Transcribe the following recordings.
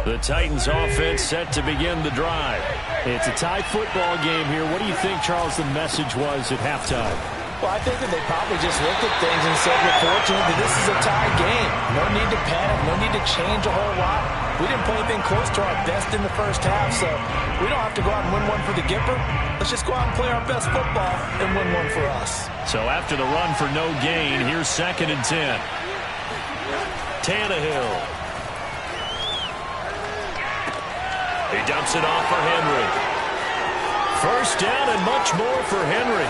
The Titans offense set to begin the drive. It's a tie football game here. What do you think, Charles, the message was at halftime? Well, I think that they probably just looked at things and said, we're fortunate that this is a tie game. No need to panic. No need to change a whole lot. We didn't play anything close to our best in the first half, so we don't have to go out and win one for the Gipper. Let's just go out and play our best football and win one for us. So after the run for no gain, here's 2nd and 10. Tannehill. He dumps it off for Henry. First down and much more for Henry.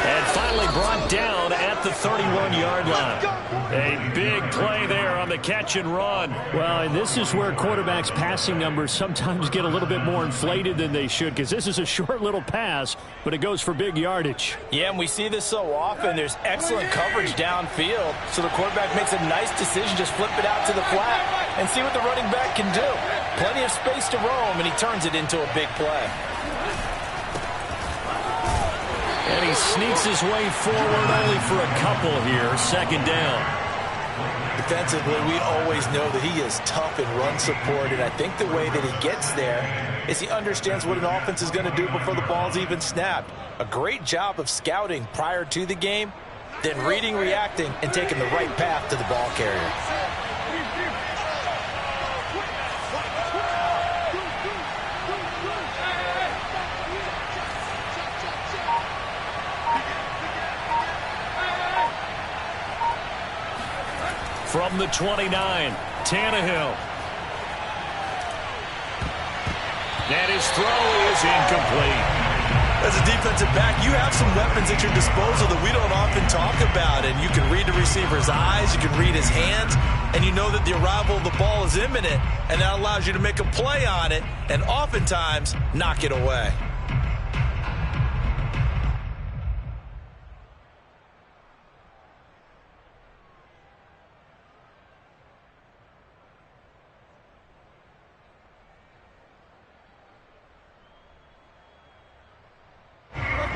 And finally brought down at the 31-yard line. A big play there on the catch and run. Well, and this is where quarterbacks' passing numbers sometimes get a little bit more inflated than they should, because this is a short little pass, but it goes for big yardage. Yeah, and we see this so often. There's excellent coverage downfield, so the quarterback makes a nice decision, just flip it out to the flat and see what the running back can do. Plenty of space to roam, and he turns it into a big play. And he sneaks his way forward only for a couple here. 2nd down. Defensively, we always know that he is tough in run support, and I think the way that he gets there is he understands what an offense is going to do before the ball's even snapped. A great job of scouting prior to the game, then reading, reacting, and taking the right path to the ball carrier. From the 29, Tannehill. And his throw is incomplete. As a defensive back, you have some weapons at your disposal that we don't often talk about. And you can read the receiver's eyes, you can read his hands, and you know that the arrival of the ball is imminent. And that allows you to make a play on it and oftentimes knock it away.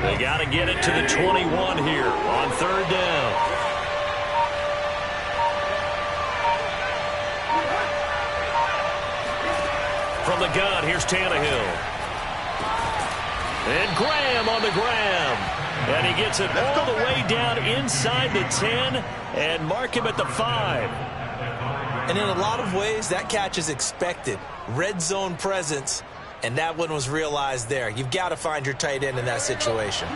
They got to get it to the 21 here on 3rd down. From the gun, here's Tannehill. And Graham on the grab. And he gets it all the way down inside the 10 and mark him at the 5. And in a lot of ways, that catch is expected. Red zone presence. And that one was realized there. You've got to find your tight end in that situation.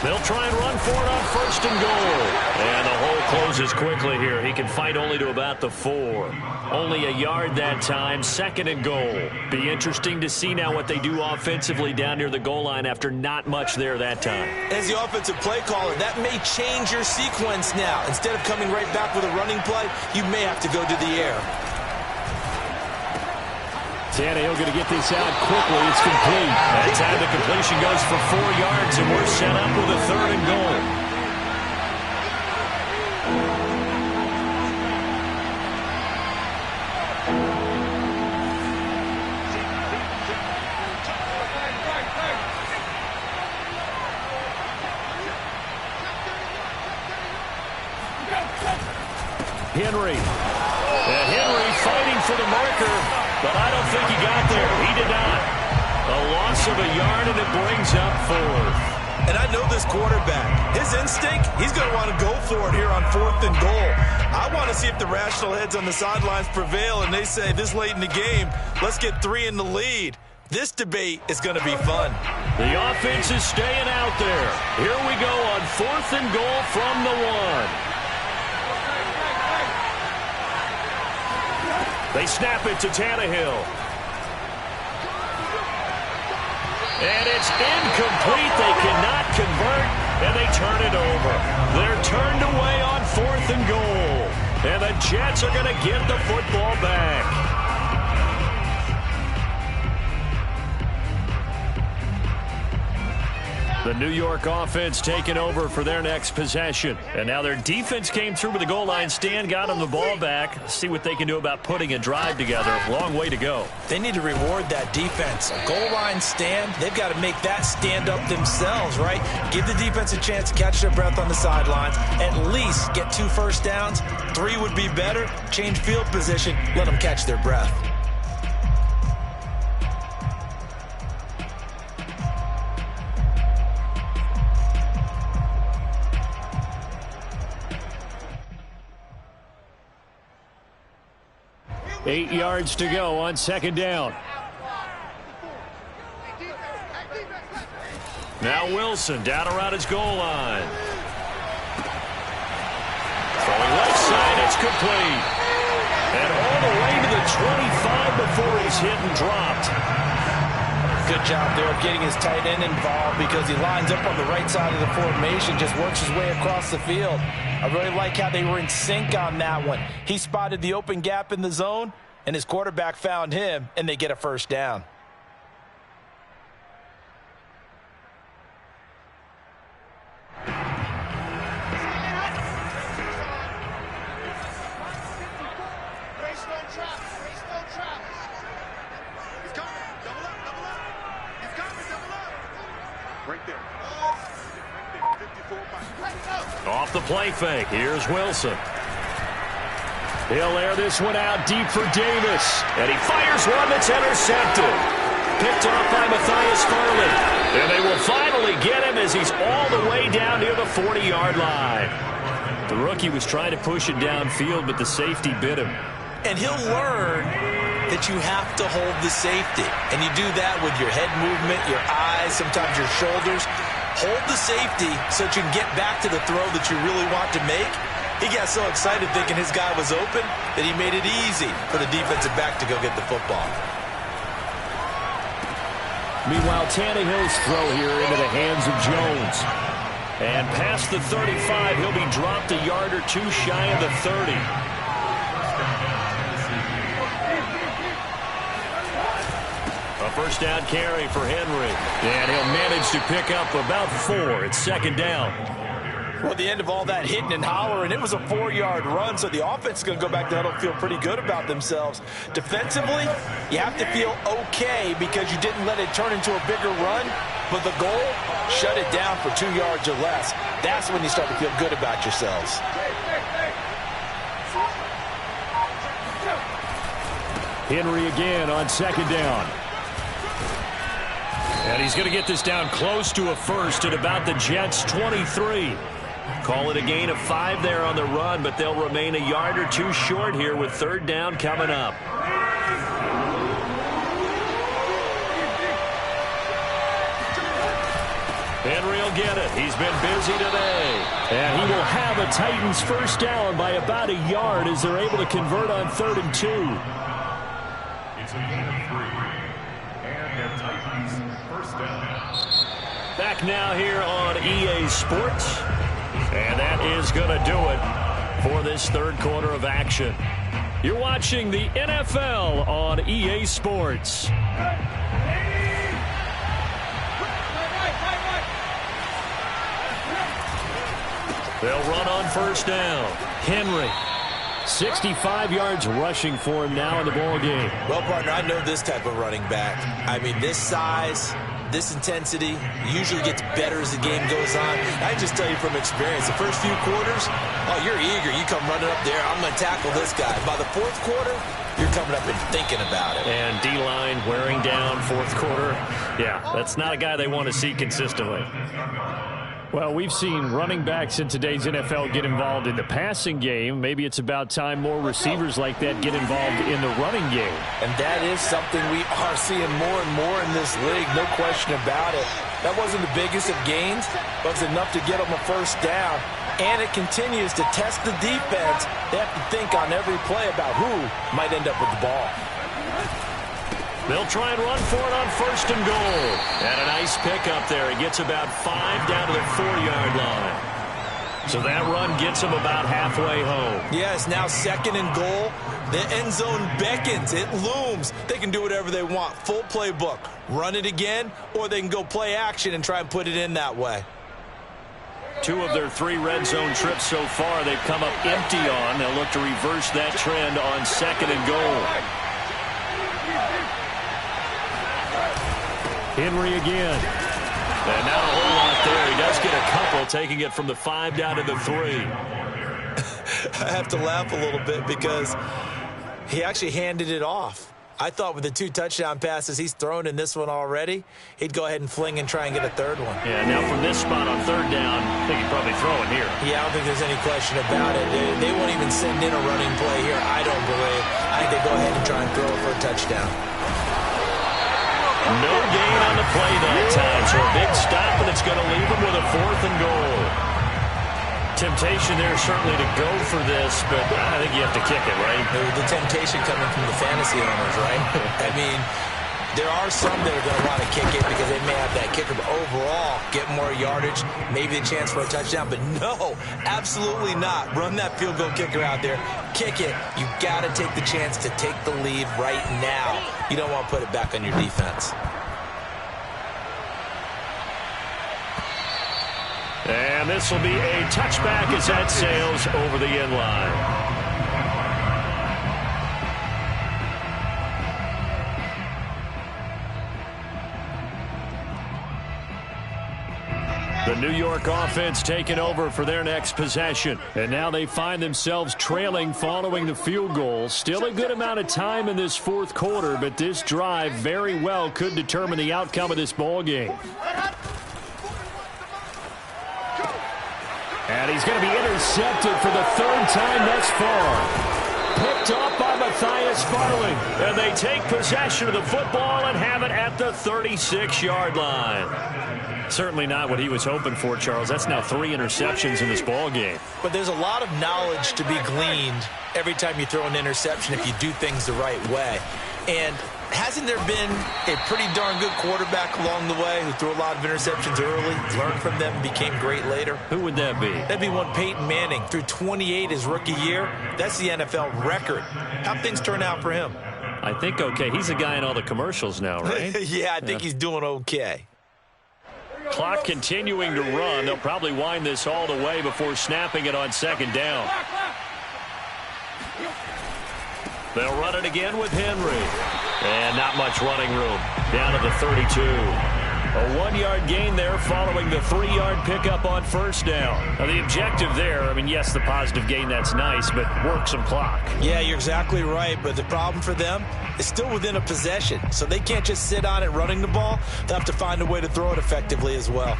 They'll try and run for it on 1st and goal. And the hole closes quickly here. He can fight only to about the 4. Only a yard that time. 2nd and goal. Be interesting to see now what they do offensively down near the goal line after not much there that time. As the offensive play caller, that may change your sequence now. Instead of coming right back with a running play, you may have to go to the air. Tannehill going to get this out quickly. It's complete. That time the completion goes for 4 yards, and we're set up with a 3rd and goal. Henry. Henry fighting for the marker, but I don't think he got there. He did not. A loss of a yard, and it brings up 4th. And I know this quarterback. His instinct, he's going to want to go for it here on 4th and goal. I want to see if the rational heads on the sidelines prevail, and they say this late in the game, let's get 3 in the lead. This debate is going to be fun. The offense is staying out there. Here we go on 4th and goal from the 1. They snap it to Tannehill. And it's incomplete. They cannot convert, and they turn it over. They're turned away on 4th and goal. And the Jets are going to get the football back. The The New York offense taking over for their next possession. And now their defense came through with the goal line stand, got them the ball back. See what they can do about putting a drive together. Long way to go. They need to reward that defense. A goal line stand, they've got to make that stand up themselves, right? Give the defense a chance to catch their breath on the sidelines. At least get 2 first downs. 3 would be better. Change field position. Let them catch their breath. Eight yards to go on second down. Now Wilson down around his goal line. Throwing left side, it's complete. And all the way to the 25 before he's hit and dropped. Good job there of getting his tight end involved because he lines up on the right side of the formation, just works his way across the field. I really like how they were in sync on that one. He spotted the open gap in the zone, and his quarterback found him, and they get a first down. Off the play fake, here's Wilson. He'll air this one out deep for Davis. And he fires one that's intercepted. Picked off by Matthias Farley. And they will finally get him as he's all the way down near the 40-yard line. The rookie was trying to push it downfield, but the safety bit him. And he'll learn that you have to hold the safety. And you do that with your head movement, your eyes, sometimes your shoulders. Hold the safety so that you can get back to the throw that you really want to make. He got so excited thinking his guy was open that he made it easy for the defensive back to go get the football. Meanwhile, Tannehill's throw here into the hands of Jones. And past the 35, he'll be dropped a yard or 2 shy of the 30. A first down carry for Henry. And he'll manage to pick up about 4. It's second down. Well, the end of all that hitting and hollering, it was a 4-yard run, so the offense is going to go back to huddle and feel pretty good about themselves. Defensively, you have to feel okay because you didn't let it turn into a bigger run, but the goal, shut it down for 2 yards or less. That's when you start to feel good about yourselves. Henry again on second down. And he's going to get this down close to a first at about the Jets' 23. Call it a gain of 5 there on the run, but they'll remain a yard or 2 short here with third down coming up. Henry will get it. He's been busy today. And he will have a Titans first down by about a yard as they're able to convert on 3rd and 2. It's a gain of 3. And the Titans first down. Back now here on EA Sports. And that is going to do it for this third quarter of action. You're watching the NFL on EA Sports. They'll run on first down. Henry, 65 yards rushing for him now in the ball game. Well, partner, I know this type of running back. I mean, this size, this intensity usually gets better as the game goes on. I can just tell you from experience, the first few quarters, oh, you're eager. You come running up there, I'm going to tackle this guy. By the 4th quarter, you're coming up and thinking about it. And D-line wearing down 4th quarter. Yeah, that's not a guy they want to see consistently. Well, we've seen running backs in today's NFL get involved in the passing game. Maybe it's about time more receivers like that get involved in the running game. And that is something we are seeing more and more in this league, no question about it. That wasn't the biggest of gains, but it was enough to get them a first down. And it continues to test the defense. They have to think on every play about who might end up with the ball. They'll try and run for it on 1st and goal. And a nice pickup there. He gets about 5 down to the 4-yard line. So that run gets him about halfway home. Yes, now 2nd and goal. The end zone beckons. It looms. They can do whatever they want. Full playbook. Run it again, or they can go play action and try and put it in that way. 2 of their 3 red zone trips so far they've come up empty on. They'll look to reverse that trend on 2nd and goal. Henry again. And not a whole lot there. He does get a couple, taking it from the 5 down to the 3. I have to laugh a little bit because he actually handed it off. I thought with the 2 touchdown passes he's thrown in this one already, he'd go ahead and fling and try and get a 3rd one. Yeah, now from this spot on 3rd down, I think he'd probably throw it here. Yeah, I don't think there's any question about it. They won't even send in a running play here, I don't believe. I think they go ahead and try and throw it for a touchdown. No gain on the play that time, so a big stop, and it's going to leave him with a 4th and goal. Temptation there certainly to go for this, but I think you have to kick it, right? The temptation coming from the fantasy owners, right? I mean, there are some that are going to want to kick it because they may have that kicker, but overall, get more yardage, maybe a chance for a touchdown, but no, absolutely not. Run that field goal kicker out there. Kick it. You got to take the chance to take the lead right now. You don't want to put it back on your defense. And this will be a touchback as that sails over the end line. The New York offense taking over for their next possession. And now they find themselves trailing following the field goal. Still a good amount of time in this 4th quarter, but this drive very well could determine the outcome of this ball game. And he's going to be intercepted for the 3rd time thus far. Picked up by Matthias Farley. And they take possession of the football and have it at the 36-yard line. Certainly not what he was hoping for, Charles. That's now 3 interceptions in this ball game. But there's a lot of knowledge to be gleaned every time you throw an interception if you do things the right way. And hasn't there been a pretty darn good quarterback along the way who threw a lot of interceptions early, learned from them, and became great later? Who would that be? That'd be one Peyton Manning. Threw 28 his rookie year. That's the NFL record. How'd things turn out for him? I think okay. He's a guy in all the commercials now, right? Yeah, I think he's doing okay. Clock continuing to run. They'll probably wind this all the way before snapping it on 2nd down. They'll run it again with Henry. And not much running room. Down to the 32. A 1-yard gain there following the 3-yard pickup on 1st down. Now, the objective there, I mean, yes, the positive gain, that's nice, but work some clock. Yeah, you're exactly right, but the problem for them is still within a possession, so they can't just sit on it running the ball. They'll have to find a way to throw it effectively as well.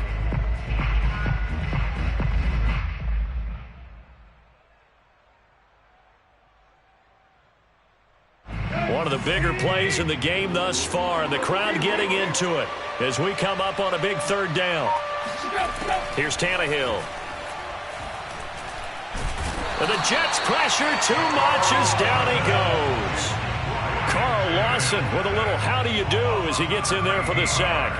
One of the bigger plays in the game thus far, and the crowd getting into it as we come up on a big 3rd down. Here's Tannehill. And the Jets pressure too much as down he goes. Carl Lawson with a little how do you do as he gets in there for the sack.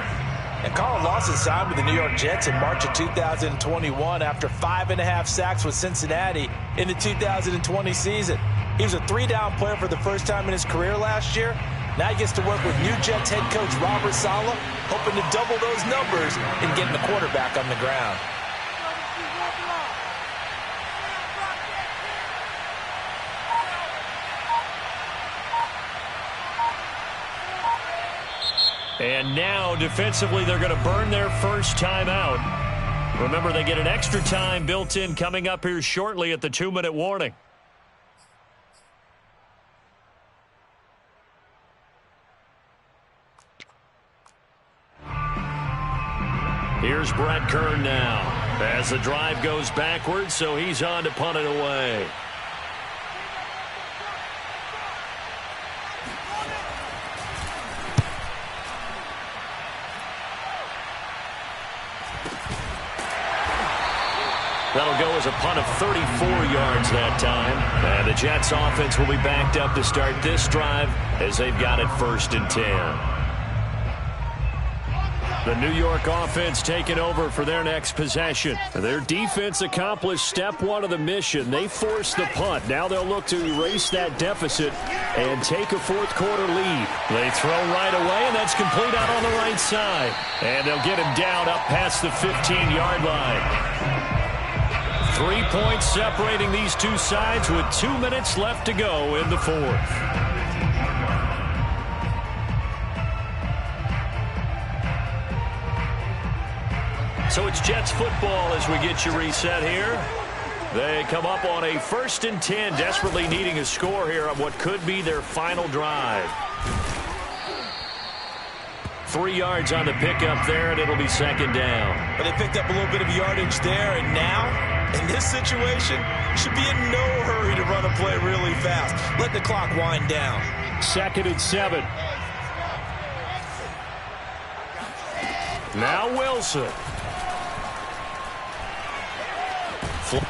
And Carl Lawson signed with the New York Jets in March of 2021 after 5.5 sacks with Cincinnati in the 2020 season. He was a 3-down player for the first time in his career last year. Now he gets to work with new Jets head coach Robert Saleh, hoping to double those numbers and getting the quarterback on the ground. And now, defensively, they're going to burn their first time out. Remember, they get an extra time built in coming up here shortly at the 2-minute warning. Here's Brett Kern now as the drive goes backwards, so he's on to punt it away. That'll go as a punt of 34 yards that time. And the Jets offense will be backed up to start this drive as they've got it 1st and 10. The New York offense taking over for their next possession. Their defense accomplished step one of the mission. They forced the punt. Now they'll look to erase that deficit and take a fourth quarter lead. They throw right away, and that's complete out on the right side. And they'll get him down up past the 15-yard line. 3 points separating these two sides with 2 minutes left to go in the fourth. So it's Jets football as we get you reset here. They come up on a 1st and 10, desperately needing a score here on what could be their final drive. 3 yards on the pickup there, and it'll be 2nd down. But they picked up a little bit of yardage there, and now, in this situation, should be in no hurry to run a play really fast. Let the clock wind down. 2nd and 7. Now Wilson.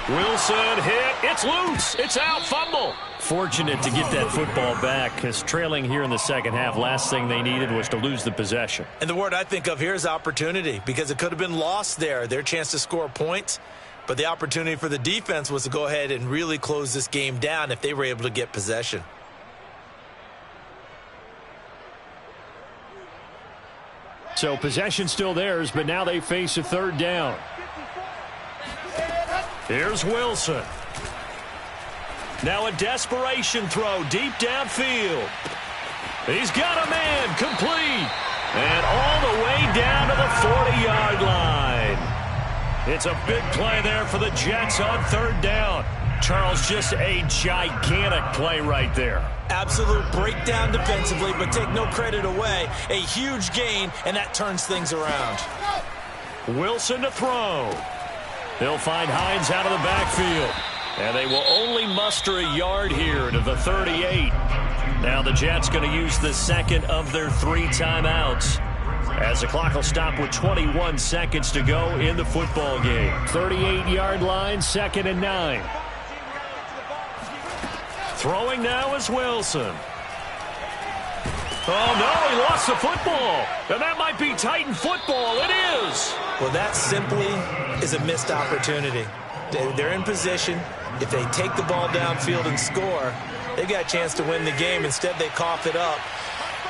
Wilson hit. It's loose. It's out. Fumble. Fortunate to get that football back, because trailing here in the second half, last thing they needed was to lose the possession. And the word I think of here is opportunity, because it could have been lost there, their chance to score points. But the opportunity for the defense was to go ahead and really close this game down if they were able to get possession. So possession still theirs, but now they face a 3rd down. Here's Wilson. Now a desperation throw deep downfield. He's got a man complete. And all the way down to the 40-yard line. It's a big play there for the Jets on 3rd down. Charles, just a gigantic play right there. Absolute breakdown defensively, but take no credit away. A huge gain, and that turns things around. Wilson to throw. They'll find Hines out of the backfield. And they will only muster a yard here to the 38. Now the Jets going to use the 2nd of their 3 timeouts, as the clock will stop with 21 seconds to go in the football game. 38-yard line, 2nd and 9. Throwing now is Wilson. Oh, no, he lost the football. And that might be Titan football. It is. Well, that simply is a missed opportunity. They're in position. If they take the ball downfield and score, they've got a chance to win the game. Instead, they cough it up.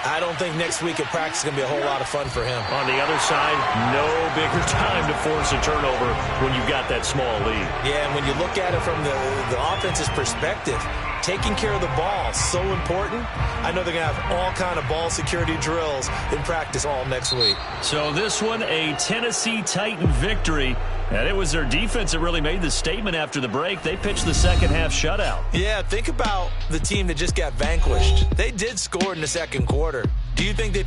I don't think next week at practice is going to be a whole lot of fun for him. On the other side, no bigger time to force a turnover when you've got that small lead. Yeah, and when you look at it from the offense's perspective, taking care of the ball is so important. I know they're going to have all kind of ball security drills in practice all next week. So this one, a Tennessee Titan victory. And it was their defense that really made the statement after the break. They pitched the second half shutout. Yeah, think about the team that just got vanquished. They did score in the second quarter. Do you think they